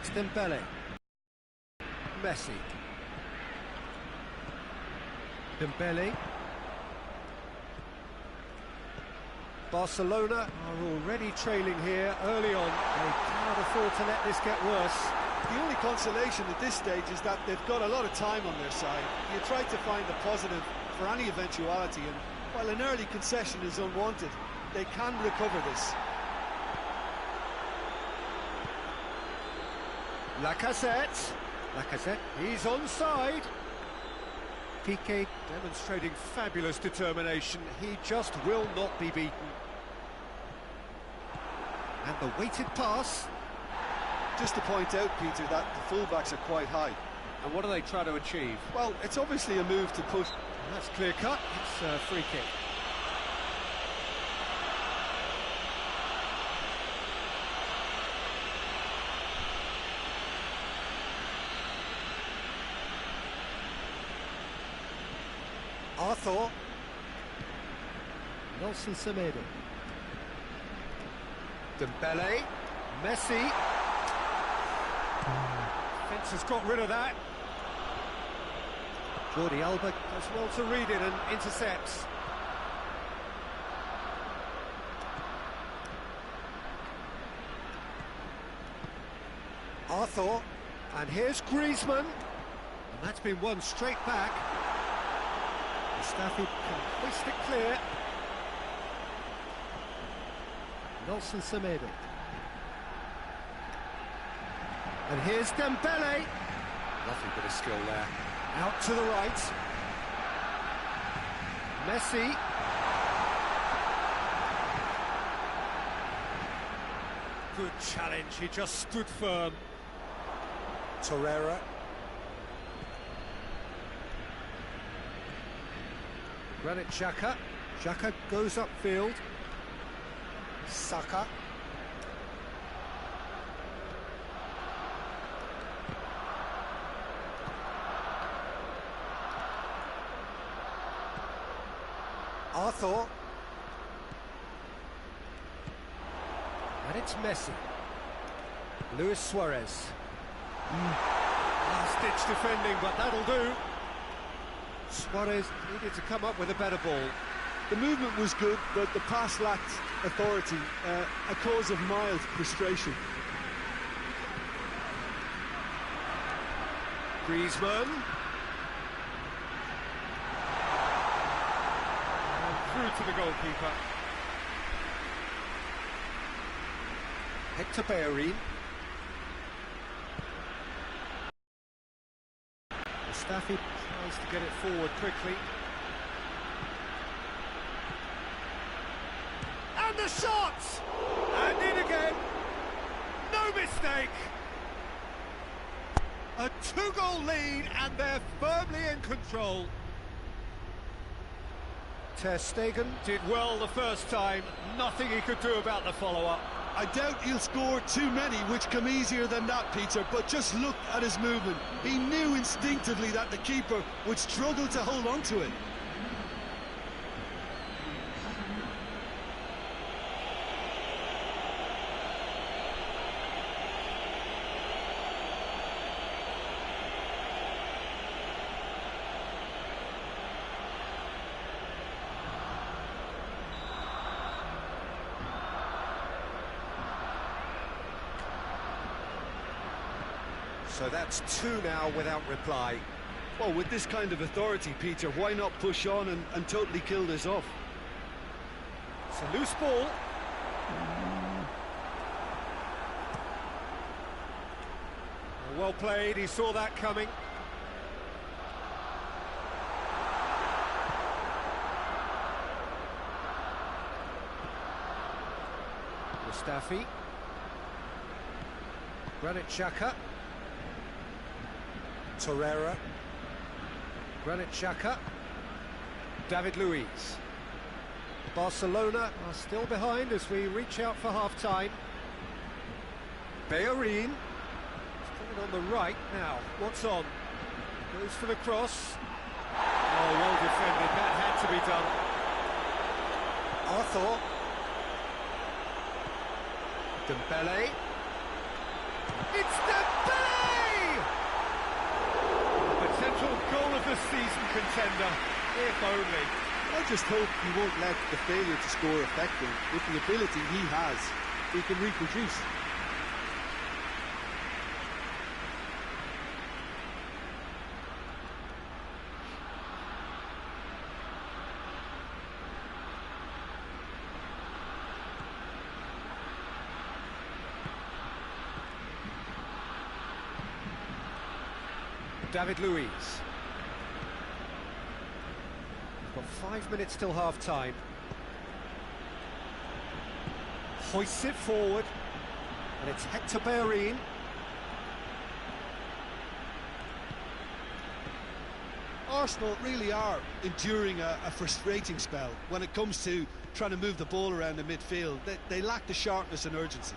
It's Dembele. Messi. Dembele. Barcelona are already trailing here early on. They cannot afford to let this get worse. The only consolation at this stage is that they've got a lot of time on their side. You try to find the positive for any eventuality, and while an early concession is unwanted, they can recover this. Lacazette, he's onside. Piqué demonstrating fabulous determination. He just will not be beaten. And the weighted pass. Just to point out, Peter, that the fullbacks are quite high. And what do they try to achieve? Well, it's obviously a move to push. And that's clear cut. It's a free kick. Arthur. Nelson Semedo. Dembele. Messi. Fence has got rid of that. Jordi Alba does well to read it and intercepts. Arthur. And here's Griezmann. And that's been won straight back. Mustafi can hoist it clear. Nelson Semedo. And here's Dembele. Lovely bit of skill there. Out to the right. Messi. Good challenge, he just stood firm. Torreira. Granit Xhaka. Xhaka goes upfield. Saka. Arthur. And it's Messi. Luis Suarez. Last-ditch defending, but that'll do. Suarez needed to come up with a better ball. The movement was good, but the pass lacked authority, a cause of mild frustration. Griezmann. And through to the goalkeeper. Hector Bellerin. Mustafi tries to get it forward quickly. And the shot! And in again! No mistake! A two-goal lead, and they're firmly in control. Ter Stegen did well the first time. Nothing he could do about the follow-up. I doubt he'll score too many, which come easier than that, Peter, but just look at his movement. He knew instinctively that the keeper would struggle to hold on to it. So that's two now without reply. Well, with this kind of authority, Peter, why not push on and totally kill this off? It's a loose ball. Well played, he saw that coming. Mustafi. Granit Xhaka. Torreira. Granit Xhaka. David Luiz. Barcelona are still behind as we reach out for half-time. Bellerin. He's coming on the right now. What's on? Goes for the cross. Oh, well defended. That had to be done. Arthur. Dembele. It's Dembele! season contender, if only. I just hope he won't let the failure to score affect him. With the ability he has, he can reproduce. David Luiz. We've got 5 minutes till half-time. Hoists it forward, and it's Hector Bellerin. Arsenal really are enduring a frustrating spell when it comes to trying to move the ball around the midfield. They lack the sharpness and urgency.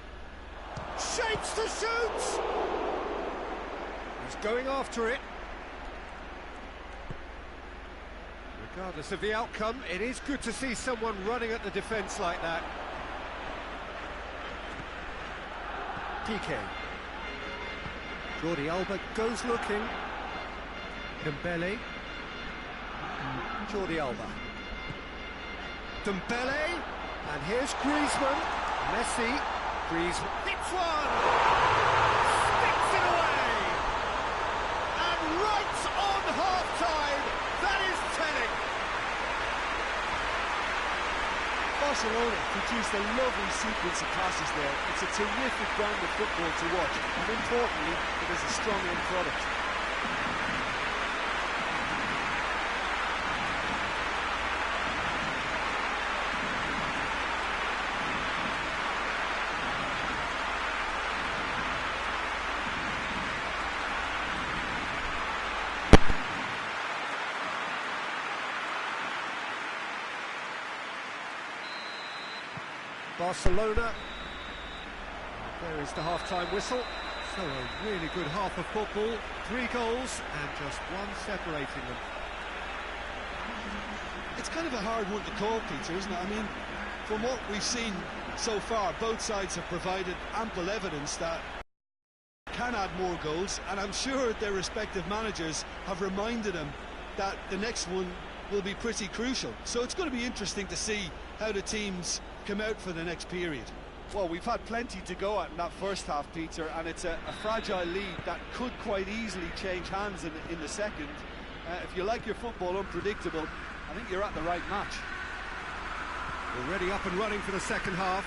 Shapes to shoot! He's going after it. Regardless of the outcome, it is good to see someone running at the defence like that. Piqué. Jordi Alba goes looking. Dembele. Jordi Alba. Dembele. And here's Griezmann. Messi. Griezmann hits one! Sticks it away! And right on half-time, that is telling. Barcelona produced a lovely sequence of passes there. It's a terrific brand of football to watch, and importantly, it is a strong end product. Barcelona, there is the half-time whistle. So a really good half of football, 3 goals and just one separating them. It's kind of a hard one to call, Peter, isn't it? I mean, from what we've seen so far, both sides have provided ample evidence that can add more goals, and I'm sure their respective managers have reminded them that the next one will be pretty crucial. So it's going to be interesting to see how the teams come out for the next period. Well, we've had plenty to go at in that first half, Peter, and it's a fragile lead that could quite easily change hands in the second. If you like your football unpredictable, I think you're at the right match. Already up and running for the second half.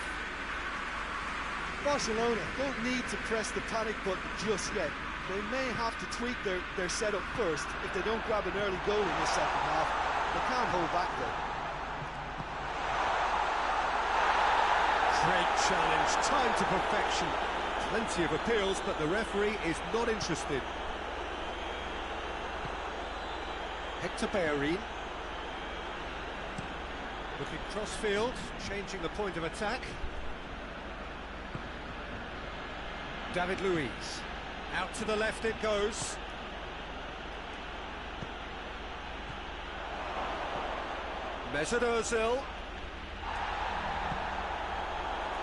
Barcelona don't need to press the panic button just yet. They may have to tweak their setup first if they don't grab an early goal in the second half. They can't hold back though. Great challenge, time to perfection. Plenty of appeals, but the referee is not interested. Hector Bellerin. Looking cross-field, changing the point of attack. David Luiz. Out to the left it goes. Mesut Ozil.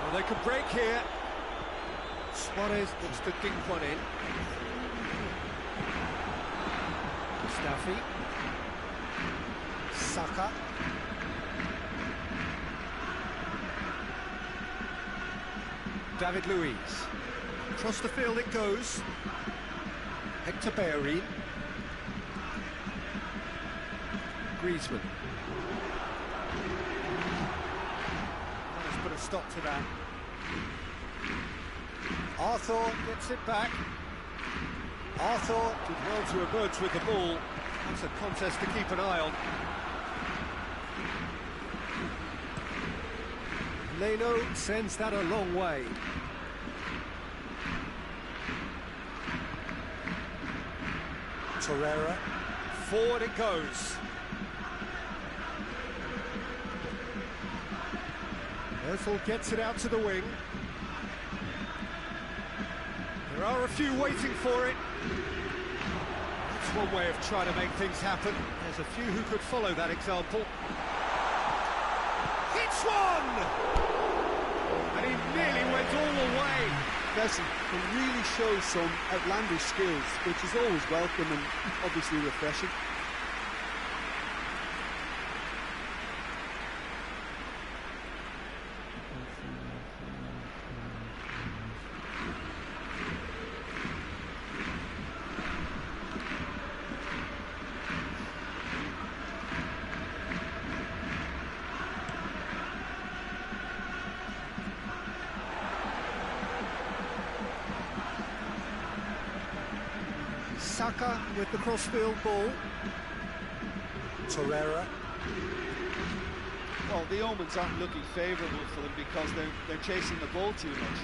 Well, they could break here. Suarez looks to dink one in. Mustafi. Saka. David Luiz. Across the field it goes. Hector Bellerin. Griezmann. Let's put a stop to that. Arthur gets it back. Arthur did well to emerge with the ball. That's a contest to keep an eye on. Leno sends that a long way. Torreira, forward it goes. Ozil gets it out to the wing. There are a few waiting for it. That's one way of trying to make things happen. There's a few who could follow that example. Hits one! And he nearly went all the way. Messi can really show some outlandish skills, which is always welcome and obviously refreshing. Saka with the crossfield ball. Torreira. Well, the omens aren't looking favourable for them because they're chasing the ball too much.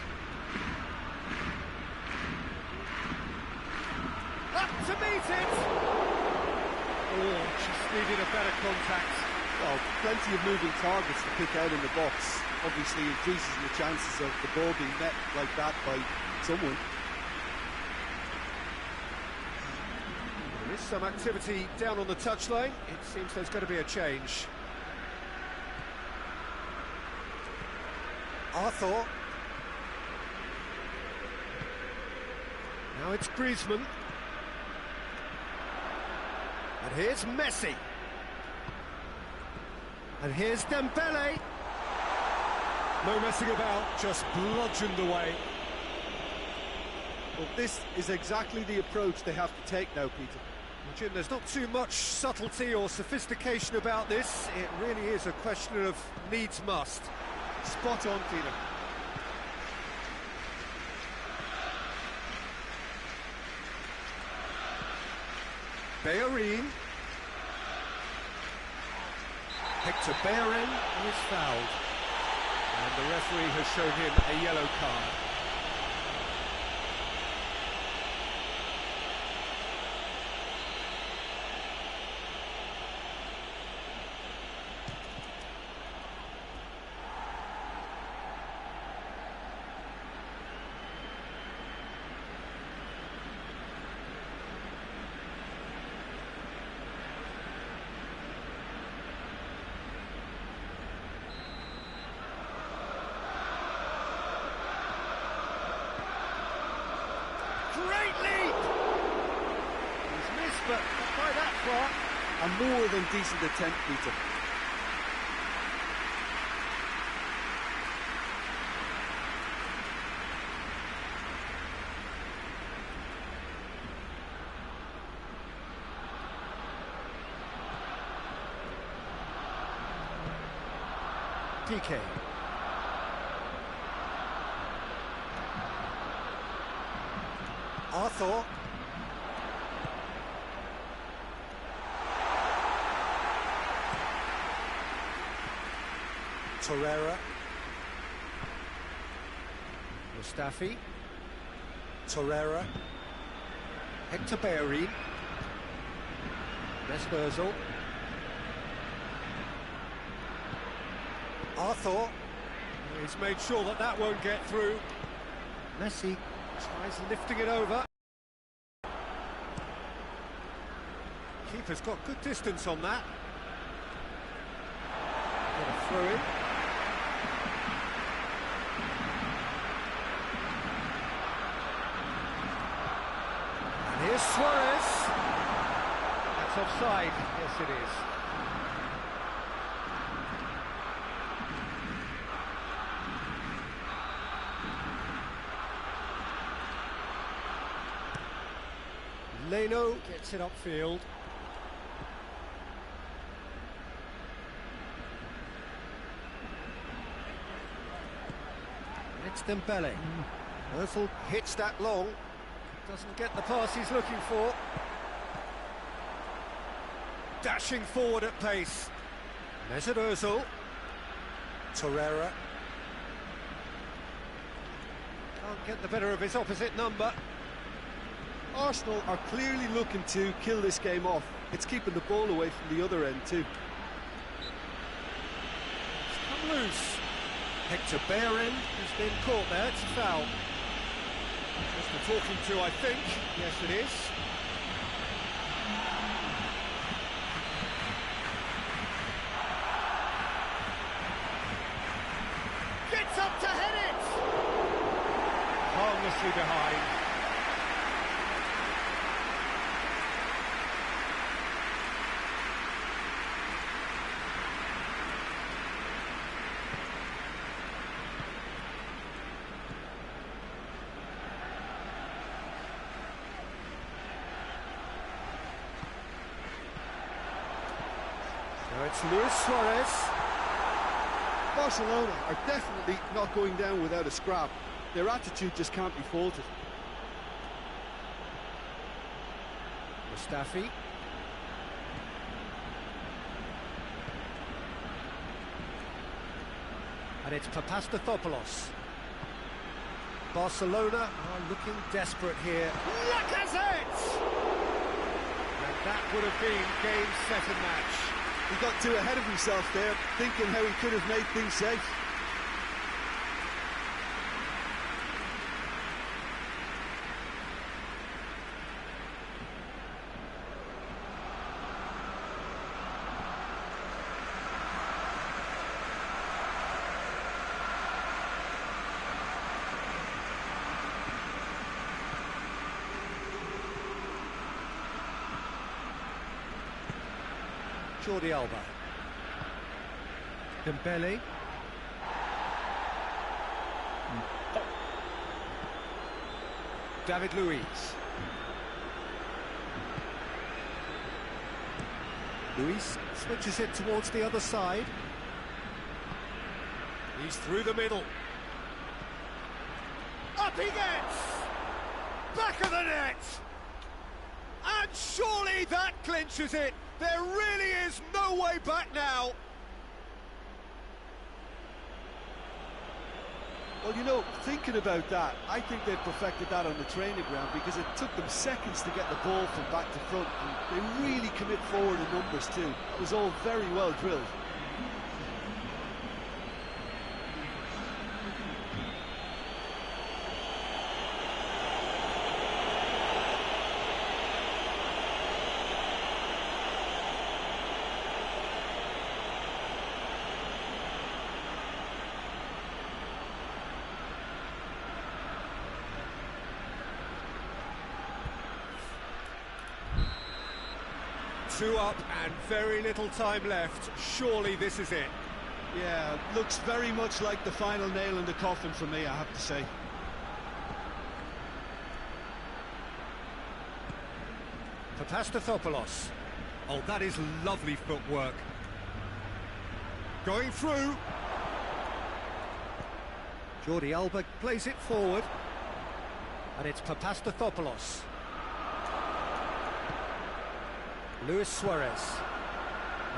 Up to meet it! Oh, just needed a better contact. Well, plenty of moving targets to pick out in the box. Obviously increases the chances of the ball being met like that by someone. There is some activity down on the touchline. It seems there's going to be a change. Arthur. Now it's Griezmann. And here's Messi. And here's Dembele. No messing about, just bludgeoned away. Well, this is exactly the approach they have to take now, Peter. Well, Jim, there's not too much subtlety or sophistication about this. It really is a question of needs must. Spot on, Peter. Bellerin. Hector Bellerin is fouled. And the referee has shown him a yellow card. Great leap! He's missed, but not by that far. A more than decent attempt, Peter. PK. Arthur. Torreira. Mustafi. Torreira. Hector Bellerin. Mesberzel. Arthur. He's made sure that that won't get through. Messi tries lifting it over. Keeper's got good distance on that. Got a throw in. And here's Suarez. That's offside. Yes, it is. Leno gets it upfield. It's Dembele. Ozil hits that long. Doesn't get the pass he's looking for. Dashing forward at pace. Mesut Ozil. Torreira. Can't get the better of his opposite number. Arsenal are clearly looking to kill this game off. It's keeping the ball away from the other end too. It's come loose. Hector Bellerin has been caught there. It's a foul. Just the talking to, I think. Yes, it is. Gets up to head it! Harmlessly behind. So it's Luis Suarez. Barcelona are definitely not going down without a scrap. Their attitude just can't be faulted. Mustafi. And it's Papastathopoulos. Barcelona are looking desperate here. Lacazette! And that would have been game, set and match. He got too ahead of himself there, thinking how he could have made things safe. Jordi Alba. Dembele. David Luiz. Luiz switches it towards the other side. He's through the middle. Up he gets! Back of the net! And surely that clinches it! There really is no way back now! Well, you know, thinking about that, I think they perfected that on the training ground because it took them seconds to get the ball from back to front, and they really commit forward in numbers too. It was all very well drilled. Two up and very little time left. Surely this is it. Yeah, looks very much like the final nail in the coffin for me, I have to say. Papastathopoulos. Oh, that is lovely footwork. Going through. Jordi Alba plays it forward. And it's Papastathopoulos. Luis Suarez.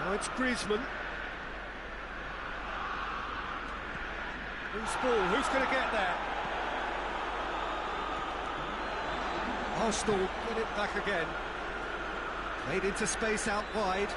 Now it's Griezmann. Loose ball, who's going to get there? Arsenal get it back again. Played into space out wide.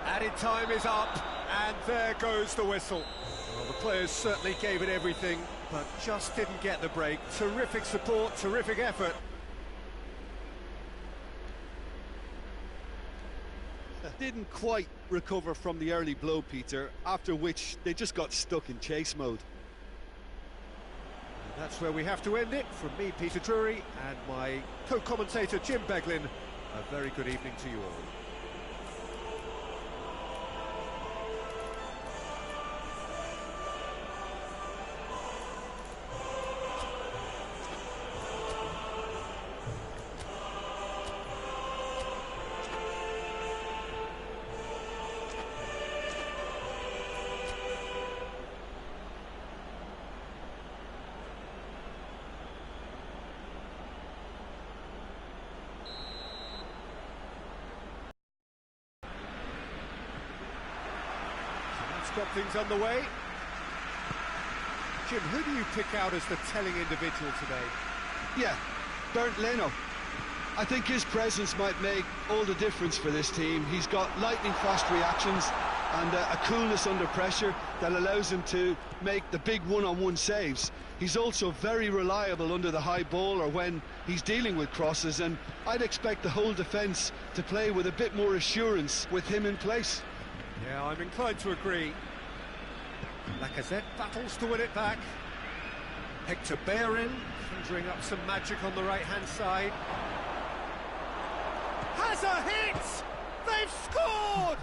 Added time is up, and there goes the whistle. Well, the players certainly gave it everything, but just didn't get the break. Terrific support, terrific effort. Didn't quite recover from the early blow, Peter, after which they just got stuck in chase mode. And that's where we have to end it. From me, Peter Drury, and my co-commentator, Jim Beglin, a very good evening to you all. Got things underway. Jim, who do you pick out as the telling individual today? Yeah, Bernd Leno. I think his presence might make all the difference for this team. He's got lightning-fast reactions and a coolness under pressure that allows him to make the big one-on-one saves. He's also very reliable under the high ball or when he's dealing with crosses, and I'd expect the whole defence to play with a bit more assurance with him in place. Yeah, I'm inclined to agree. Lacazette battles to win it back. Hector Bellerin conjuring up some magic on the right-hand side. has a hit! They've scored!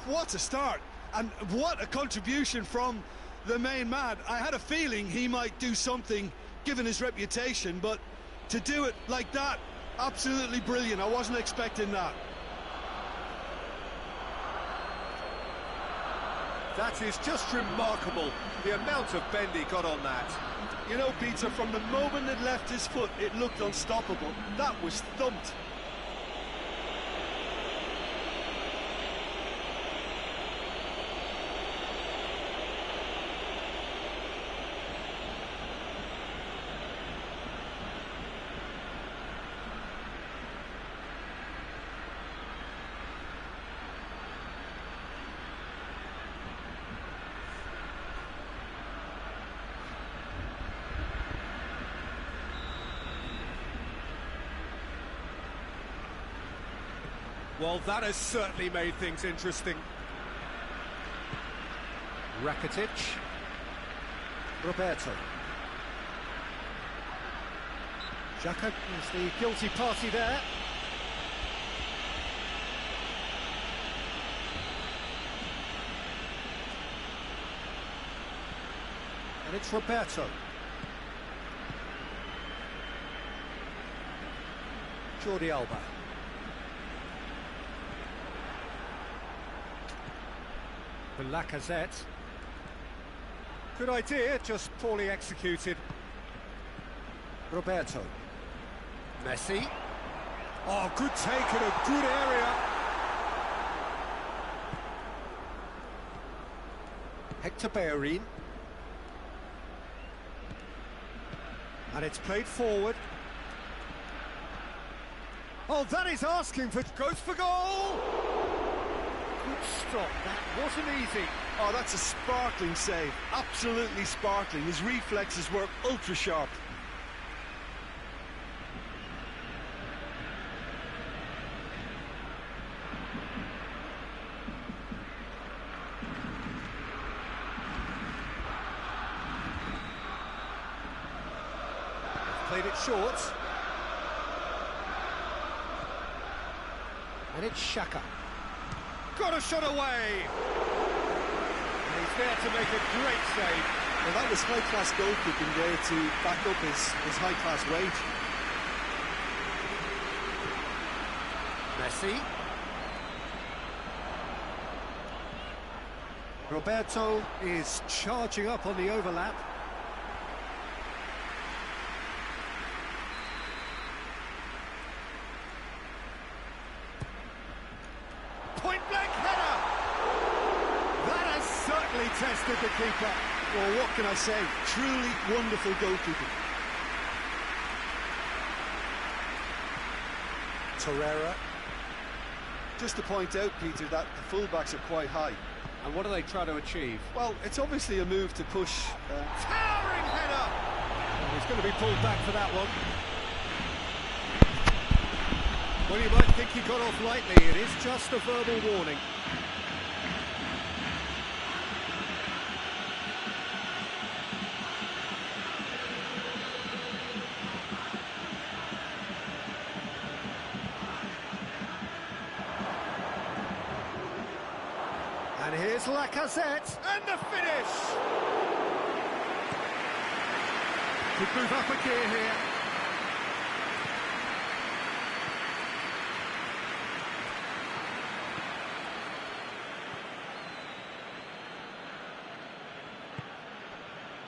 What a start, and what a contribution from the main man. I had a feeling he might do something given his reputation, but to do it like that, absolutely brilliant. I wasn't expecting that. That is just remarkable, the amount of bend he got on that. You know, Peter, from the moment it left his foot, it looked unstoppable. That was thumped. Well, that has certainly made things interesting. Rakitic. Roberto. Xhaka is the guilty party there. And it's Roberto. Jordi Alba. For Lacazette. Good idea, just poorly executed. Roberto. Messi. Oh, good take in a good area. Hector Bellerin. And it's played forward. Oh, that is asking for... Goes for goal! Good stop, that wasn't easy. Oh, that's a sparkling save. Absolutely sparkling. His reflexes were ultra sharp. Played it short. And it's Xhaka. Got a shot away! And he's there to make a great save. Well, that was high-class goalkeeping there to back up his high-class wage. Messi. Roberto is charging up on the overlap. Point-blank header! That has certainly tested the keeper. Well, what can I say? Truly wonderful goalkeeping. Torreira. Just to point out, Peter, that the fullbacks are quite high. And what are they trying to achieve? Well, it's obviously a move to push... Towering header! Well, he's going to be pulled back for that one. Well, you might think he got off lightly. It is just a verbal warning. And here's Lacazette, and the finish! Could move up a gear here.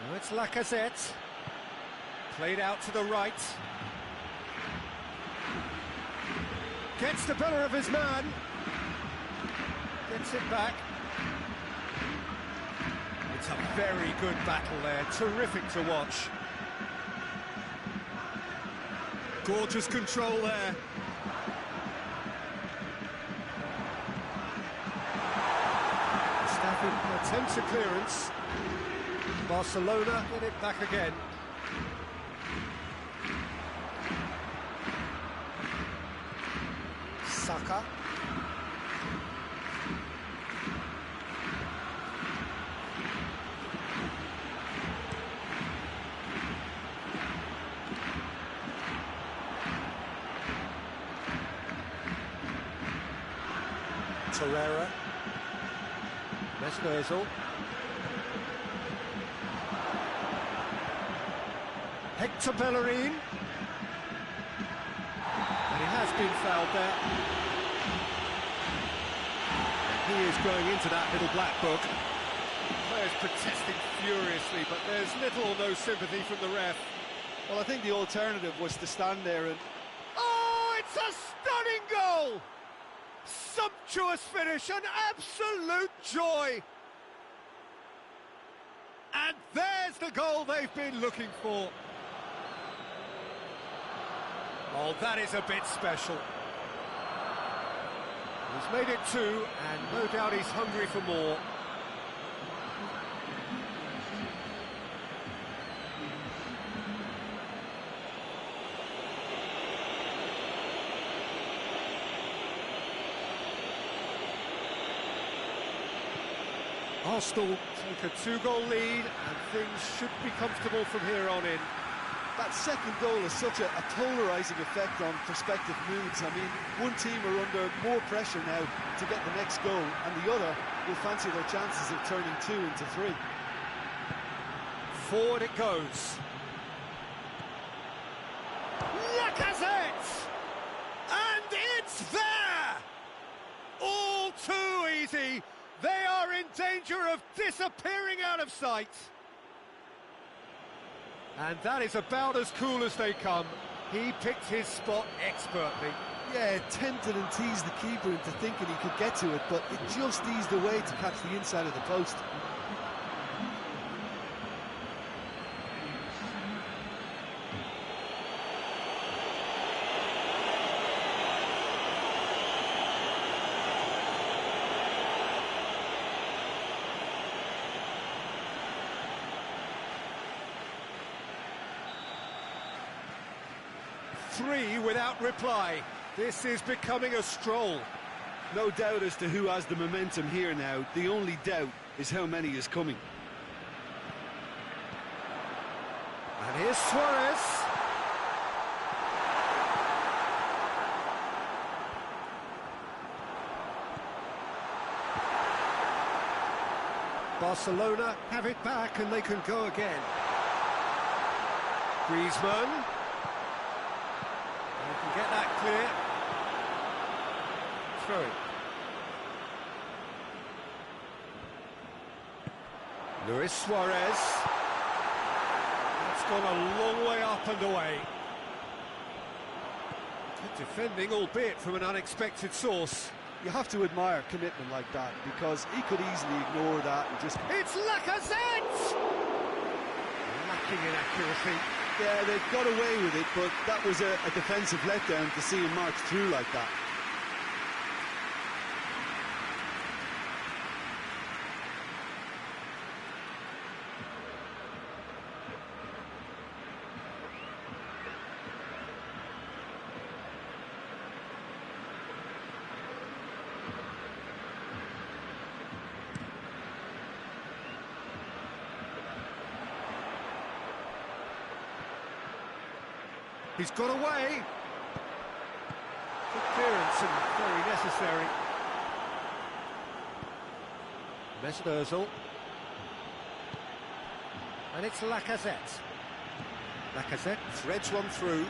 Now it's Lacazette. Played out to the right. Gets the better of his man. Gets it back. It's a very good battle there, terrific to watch. Gorgeous control there. Mustafi attempts a clearance. Barcelona get it back again. Saka. Torreira. Mesut. Hector Bellerin. And he has been fouled there. And he is going into that little black book. Players protesting furiously, but there's little or no sympathy from the ref. Well, I think the alternative was to stand there and... Oh, it's a stunning goal! Sumptuous finish, an absolute joy! And there's the goal they've been looking for. Oh, that is a bit special. He's made it 2, and no doubt he's hungry for more. Arsenal take a 2-goal lead, and things should be comfortable from here on in. That second goal has such a polarising effect on prospective moods. I mean, one team are under more pressure now to get the next goal, and the other will fancy their chances of turning 2 into 3. Forward it goes. Lacazette! And it's there! All too easy. They are in danger of disappearing out of sight. And that is about as cool as they come. He picked his spot expertly. Yeah, tempted and teased the keeper into thinking he could get to it, but it just eased away to catch the inside of the post. Three without reply. This is becoming a stroll. No doubt as to who has the momentum here now. The only doubt is how many is coming. And here's Suarez. Barcelona have it back and they can go again. Griezmann. Get that clear. Through it. Luis Suarez. That's gone a long way up and away. Good defending, albeit from an unexpected source. You have to admire commitment like that, because he could easily ignore that and just... It's Lacazette! Lacking in accuracy. Yeah, they got away with it, but that was a defensive letdown to see him march through like that. He's got away. Good clearance and very necessary. Mesut Ozil. And it's Lacazette. Lacazette threads one through.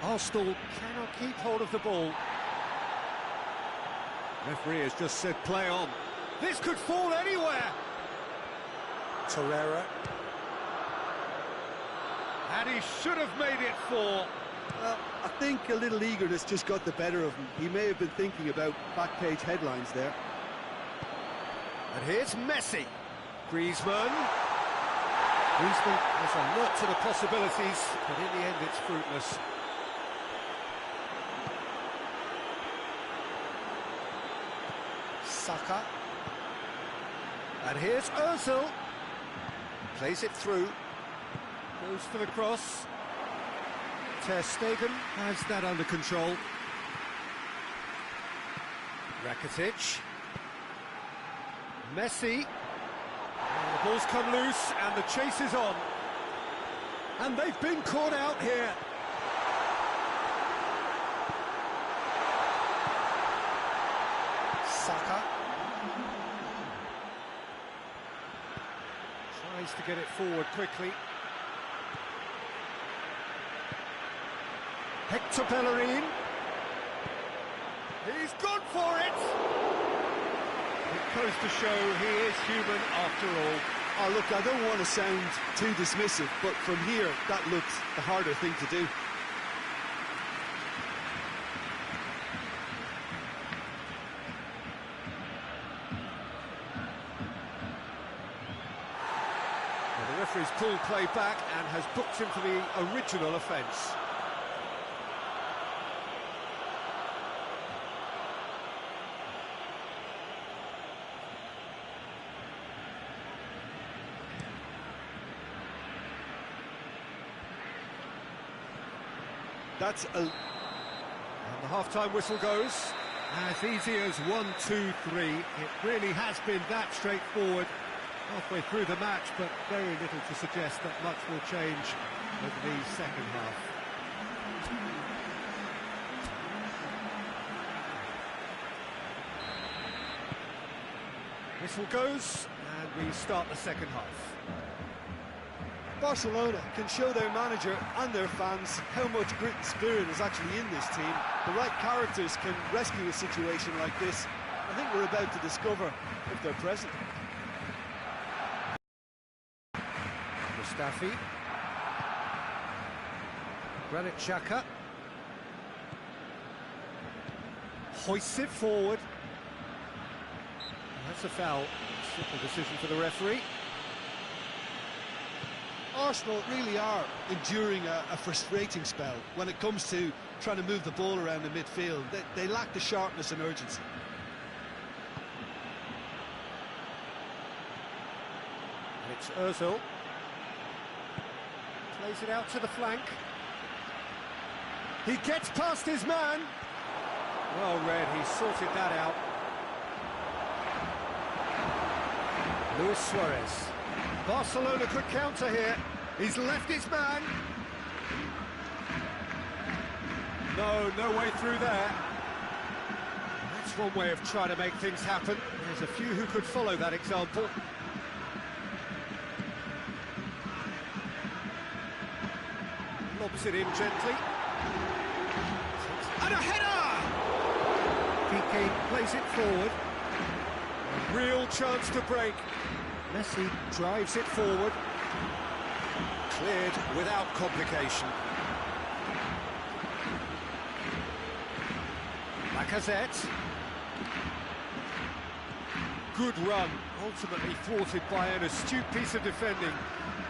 Arsenal cannot keep hold of the ball. Referee has just said play on. This could fall anywhere. Torreira. And he should have made it 4. Well, I think a little eagerness just got the better of him. He may have been thinking about back-page headlines there. And here's Messi. Griezmann. Griezmann has alert to the possibilities, but in the end it's fruitless. Saka. And here's Ozil. Plays it through. Goes for the cross. Ter Stegen has that under control. Rakitic. Messi. And the ball's come loose and the chase is on. And they've been caught out here. Saka. Tries to get it forward quickly. Hector Bellerin. He's gone for it! It goes to show he is human after all. Oh, look, I don't want to sound too dismissive, but from here, that looks the harder thing to do. Well, the referee's pulled play back and has booked him for the original offence. That's a... And the half-time whistle goes. As easy as 1, 2, 3. It really has been that straightforward halfway through the match, but very little to suggest that much will change over the second half. Whistle goes, and we start the second half. Barcelona can show their manager and their fans how much grit and spirit is actually in this team. The right characters can rescue a situation like this. I think we're about to discover if they're present. Mustafi. Granit Xhaka. Hoists it forward. That's a foul. Simple decision for the referee. Arsenal really are enduring a frustrating spell when it comes to trying to move the ball around the midfield. They lack the sharpness and urgency. And it's Ozil. Plays it out to the flank. He gets past his man. Well read, he sorted that out. Luis Suarez. Barcelona could counter here. He's left his man. No way through there. That's one way of trying to make things happen. There's a few who could follow that example. Lobs it in gently. And a header! Piqué plays it forward. A real chance to break. Messi drives it forward. Cleared without complication. Lacazette. Good run, ultimately thwarted by an astute piece of defending.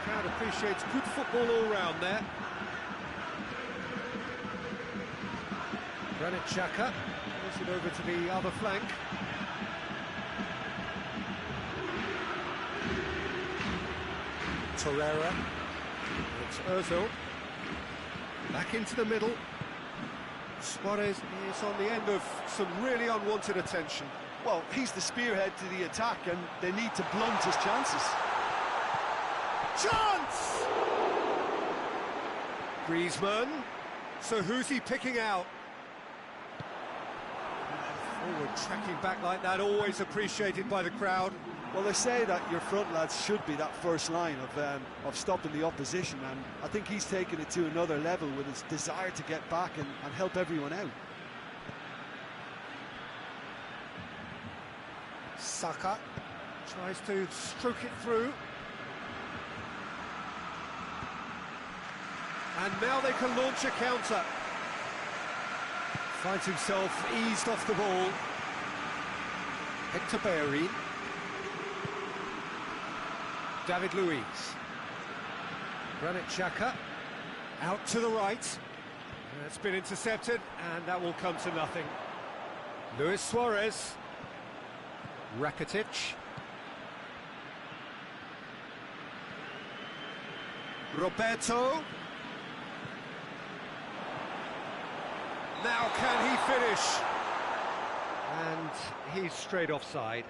Crowd appreciates good football all round there. Granit Xhaka moves it over to the other flank. Torreira. It's Ozil. Back into the middle. Suarez is on the end of some really unwanted attention. Well, he's the spearhead to the attack and they need to blunt his chances. Chance! Griezmann. So who's he picking out? Forward tracking back like that, always appreciated by the crowd. Well, they say that your front lads should be that first line of stopping the opposition, and I think he's taken it to another level with his desire to get back and help everyone out. Saka tries to stroke it through. And now they can launch a counter. Finds himself eased off the ball. Hector Bellerin. David Luiz. Granit Xhaka. Out to the right. It's been intercepted, and that will come to nothing. Luis Suarez. Rakitic. Roberto. Now can he finish? And he's straight offside.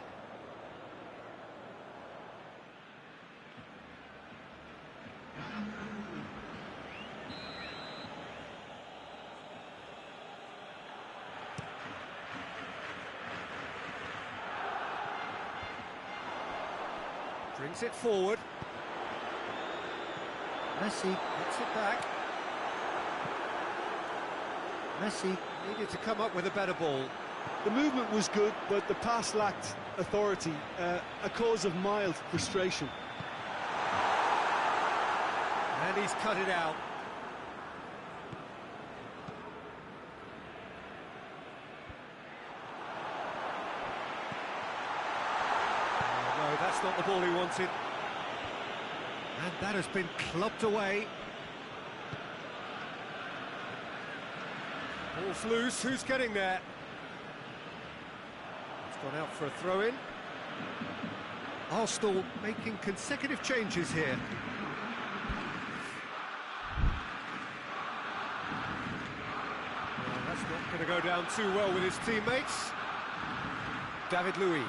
Brings it forward. Messi gets it back. Messi needed to come up with a better ball. The movement was good, but the pass lacked authority, a cause of mild frustration. And he's cut it out. Oh, no, that's not the ball he wanted. And that has been clubbed away. Ball's loose, who's getting there? It's gone out for a throw-in. Arsenal making consecutive changes here. Well, that's not going to go down too well with his teammates. David Luiz.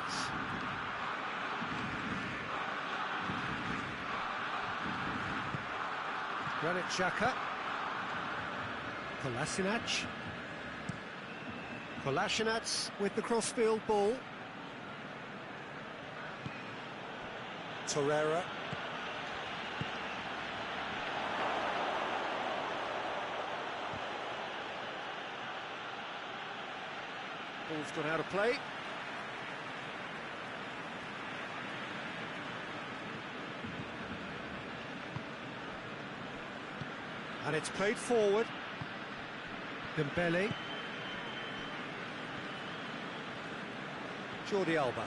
Granit Xhaka. Kolasinac. Kolasinac with the crossfield ball. Torreira. Ball's gone out of play. And it's played forward. Dembele. Jordi Alba.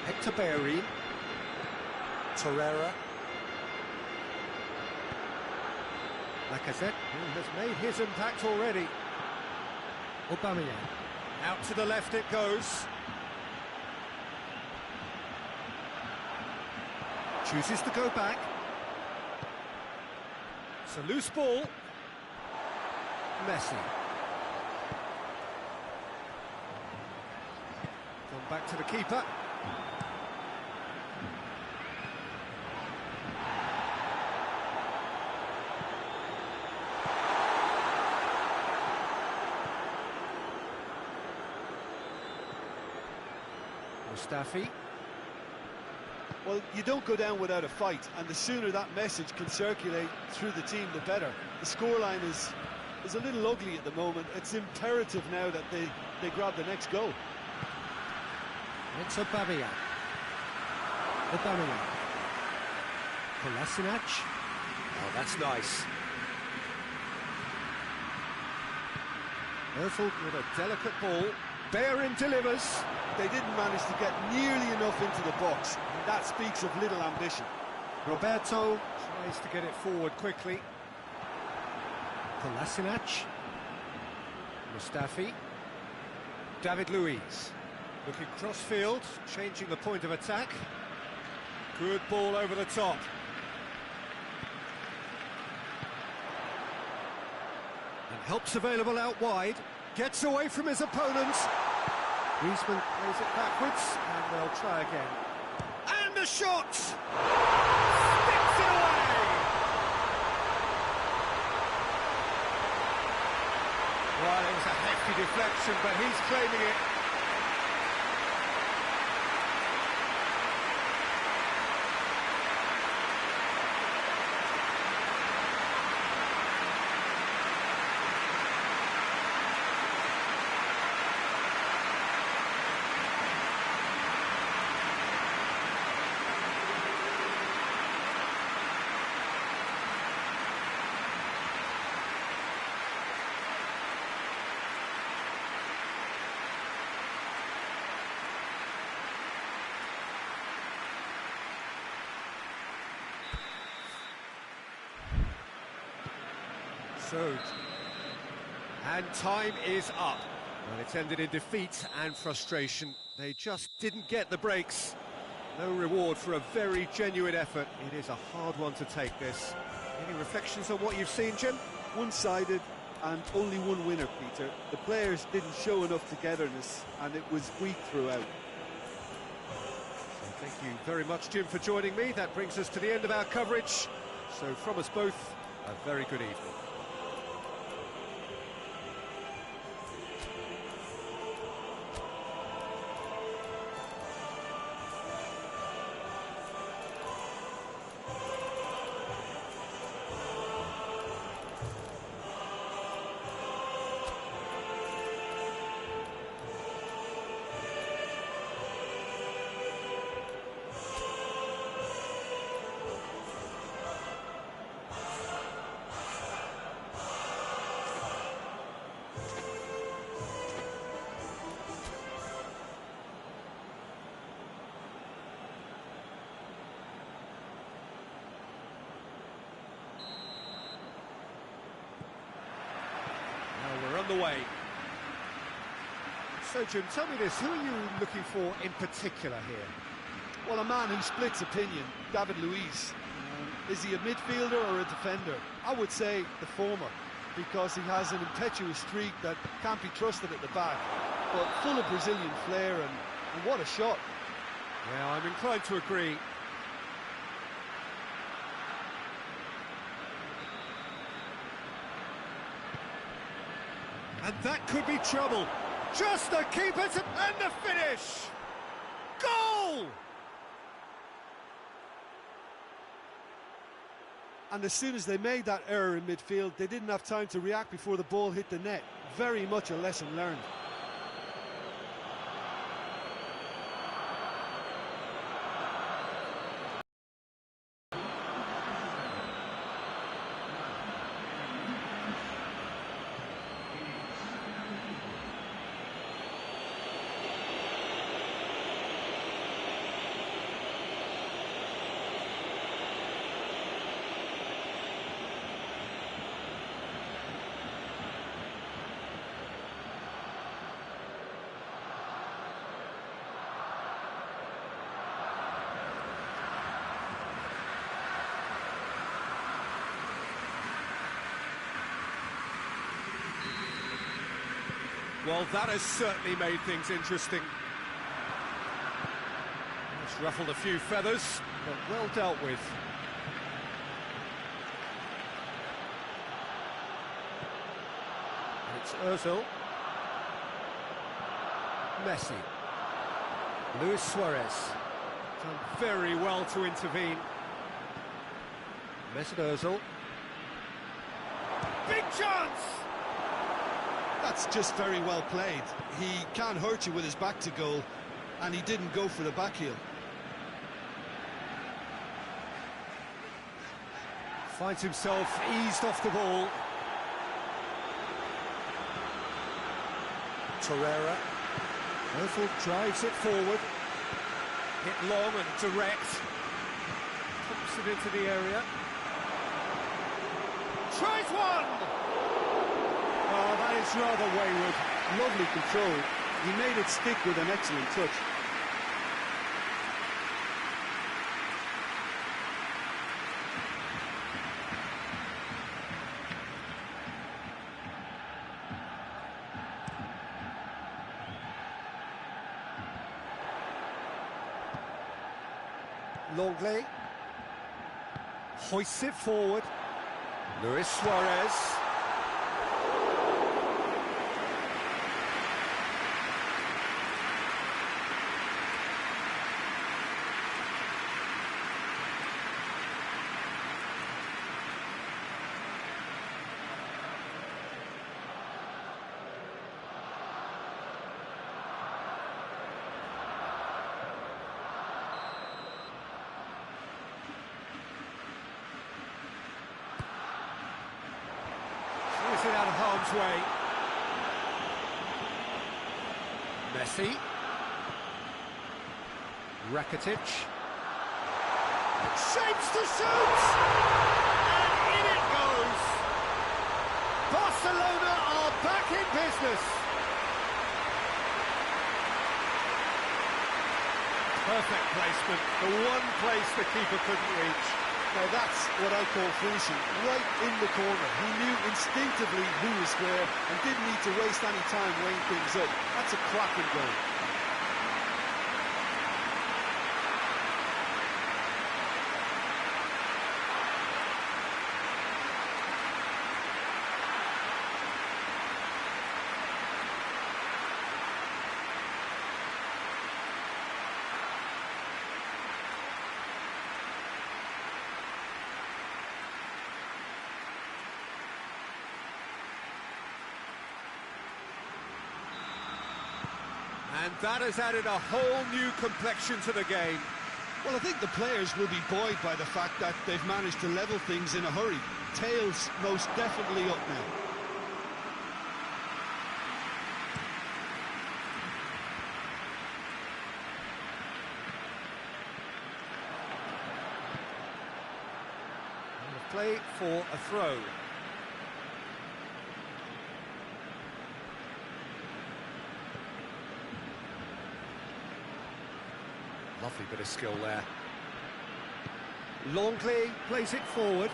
Hector Bellerin. Torreira. Lacazette, who has made his impact already. Aubameyang. Out to the left it goes. Chooses to go back. It's a loose ball. Messi. Gone back to the keeper. Mustafi. Well, you don't go down without a fight, and the sooner that message can circulate through the team, the better. The scoreline is a little ugly at the moment. It's imperative now that they grab the next goal. It's Aubameyang. Aubameyang. Kolasinac. Oh, that's nice. Ozil with a delicate ball. Bellerin delivers. They didn't manage to get nearly enough into the box. That speaks of little ambition. Roberto tries to get it forward quickly. Kolasinac. Mustafi. David Luiz. Looking cross-field, changing the point of attack. Good ball over the top. And help's available out wide. Gets away from his opponent. Griezmann plays it backwards, and they'll try again. And a shot! Sticks it away! Well, it was a hefty deflection, but he's claiming it. And time is up. Well, it's ended in defeat and frustration. They just didn't get the breaks. No reward for a very genuine effort. It is a hard one to take, this. Any reflections on what you've seen, Jim? One-sided and only one winner, Peter. The players didn't show enough togetherness, and it was weak throughout. So thank you very much, Jim, for joining me. That brings us to the end of our coverage. So from us both, a very good evening. the way. So, Jim, tell me this, who are you looking for in particular here? Well, a man who splits opinion, David Luiz. Is he a midfielder or a defender? I would say the former, because he has an impetuous streak that can't be trusted at the back, but full of Brazilian flair, and what a shot. Yeah, I'm inclined to agree. And that could be trouble. Just the keeper to... and the finish! Goal! And as soon as they made that error in midfield, they didn't have time to react before the ball hit the net. Very much a lesson learned. Well, that has certainly made things interesting. It's ruffled a few feathers, but well dealt with. And it's Ozil. Messi. Luis Suarez. Done very well to intervene. Mesut Ozil. Big chance! That's just very well played. He can't hurt you with his back to goal, and he didn't go for the back heel. Finds himself eased off the ball. Torreira. Ozil drives it forward. Hit long and direct. Pumps it into the area. Tries one! Oh, that is rather wayward. Lovely control. He made it stick with an excellent touch. Longley hoists it forward. Luis Suarez. It out of harm's way. Messi. Rakitic. Shapes to shoot! And in it goes! Barcelona are back in business! Perfect placement, the one place the keeper couldn't reach. Now that's what I call finishing, right in the corner. He knew instinctively who was square and didn't need to waste any time weighing things up. That's a cracking goal. And that has added a whole new complexion to the game. Well, I think the players will be buoyed by the fact that they've managed to level things in a hurry. Tails most definitely up now. And a play for a throw. bit of skill there. Longley plays it forward.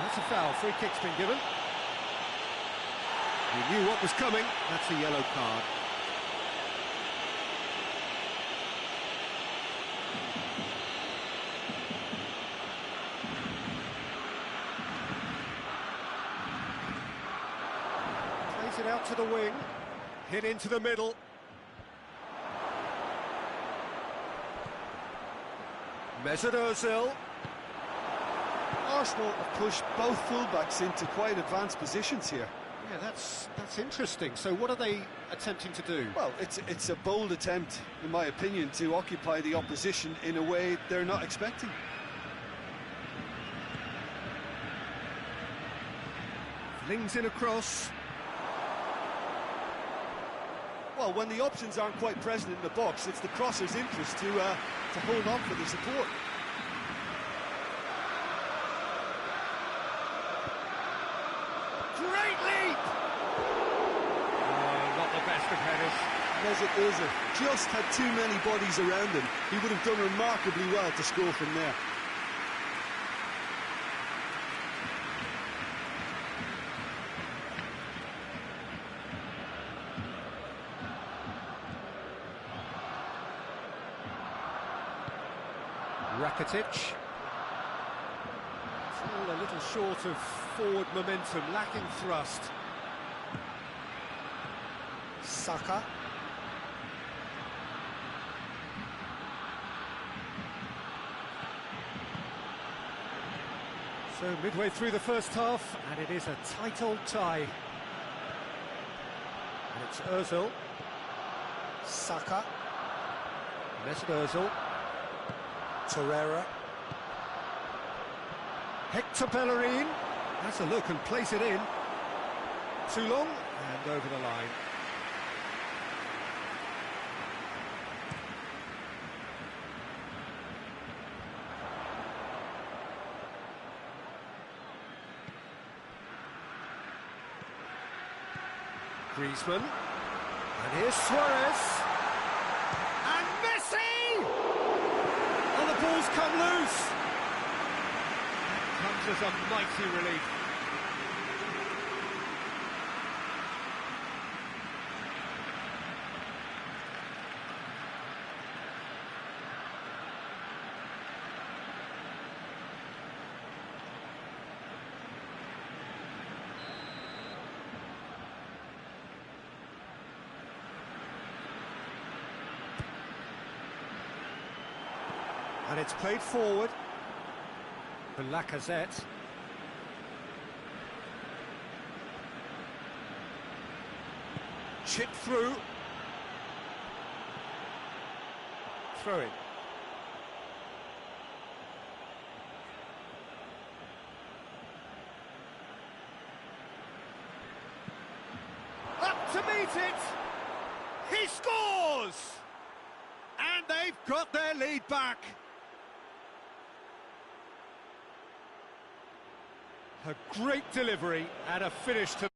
That's a foul. Free kick's been given. He knew what was coming. That's a yellow card. Plays it out to the wing. Hit into the middle. Mesut Ozil. Arsenal have pushed both fullbacks into quite advanced positions here. Yeah, that's interesting. So what are they attempting to do? Well, it's a bold attempt, in my opinion, to occupy the opposition in a way they're not expecting. Flings in a cross. Well, when the options aren't quite present in the box, it's the crosser's interest to hold on for the support. Great leap! Oh, not the best of headers. Mesut Ozil just had too many bodies around him. He would have done remarkably well to score from there. Rakitic. Still a little short of forward momentum, lacking thrust. Saka. So midway through the first half, and it is a tight old tie. And it's Ozil. Saka. Mesut Ozil. Torreira. Hector Bellerin has a look and place it in. Too long and over the line. Griezmann. And here's Suarez. And Messi! And the ball's come loose. Comes as a mighty relief. And it's played forward for Lacazette. Chip through. Throw in. Up to meet it. He scores! And they've got their lead back. A great delivery and a finish to